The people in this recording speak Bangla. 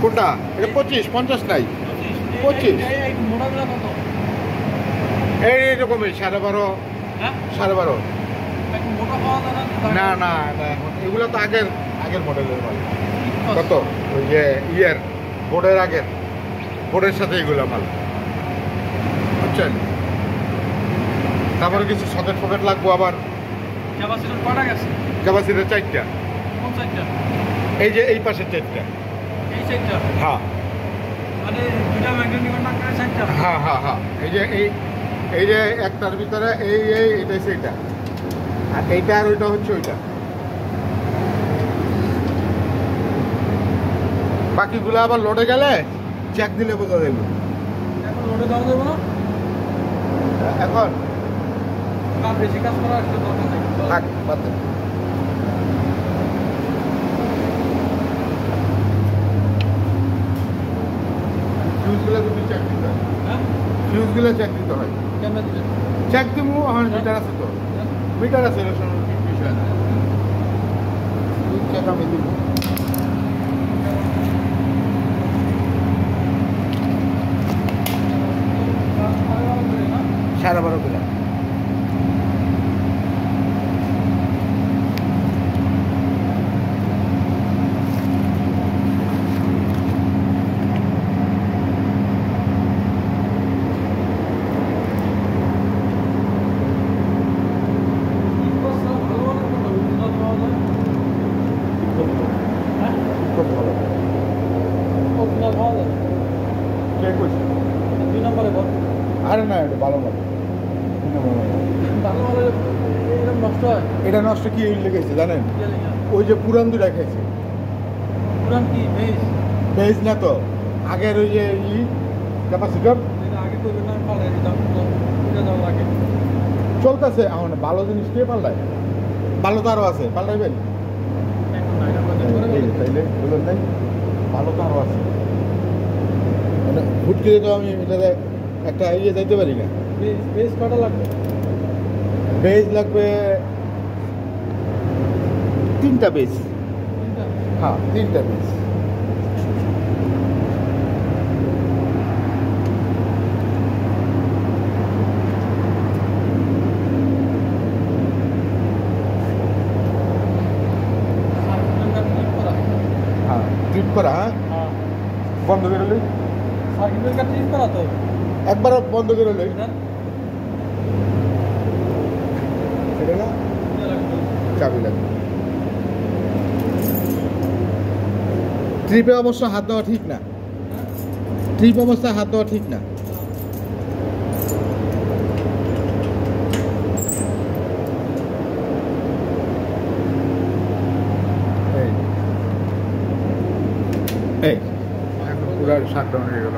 কোনটা এটা 25-50 নাই 25 এইরকমই 12.5 12.5 না না এখন এগুলো তো আগের মডেলের মাল কত ওই যে বোর্ডের সাথে এগুলো মাল বুঝছেন তারপরে কিছু সকেট ফকেট লাগবো আবার ক্যাপাসিটার 4টা এই যে এই পাশের 4টা হ্যাঁ হ্যাঁ হ্যাঁ হ্যাঁ এই যে একটার ভিতরে এইটা সেইটা আর এইটা আর ওইটা হচ্ছে ওইটা বাকিগুলো আবার লোডে গেলে চেক দিলে বোঝা যাবে লোডে দেওয়া যাবে না এখন বেশি কাজ করা একটা দরকার নেই থাক বাদ দেন ফিউজগুলো যদি চেক দিতে হয় ফিউজগুলো চেক দিতে হয় কেন দিবেন চেক দিব আমার মিটার আছে তো মিটার আছে বিষয় না চেক আমি দিব 12.5 করে আরে না এটা ভালো মাল এটা নষ্ট কি লেগেছে জানেন ওই যে পুরান দুটা খাইছে পুরান কি বেজ না তো আগের ওই যে ক্যাপাসিটর আগে করবেন না পাল্টাই দিতাম লাগে চলতেছে এখন ভালো জিনিস কে পাল্টায় ভালো তো আরো আছে পাল্টাইবেন তাইলে বুঝলেন নাই ভালো তো আরো আছে মানে হুট করে তো আমি এটাতে একটা যাইতে পারি না বেজ কটা লাগবে বেজ লাগবে 3টা বেজ হ্যাঁ 3টা বেজ হ্যাঁ ট্রিপ করা হ্যাঁ বন্ধ করে লই সার্কিটের ট্রিপ করা তো একবার বন্ধ করে লই এটা না চাবি লাগবে ট্রিপে অবশ্য হাত দেওয়া ঠিক না ট্রিপ অবস্থায় হাত দেওয়া ঠিক না এই এখন পুরো শাটডাউন হয়ে গেল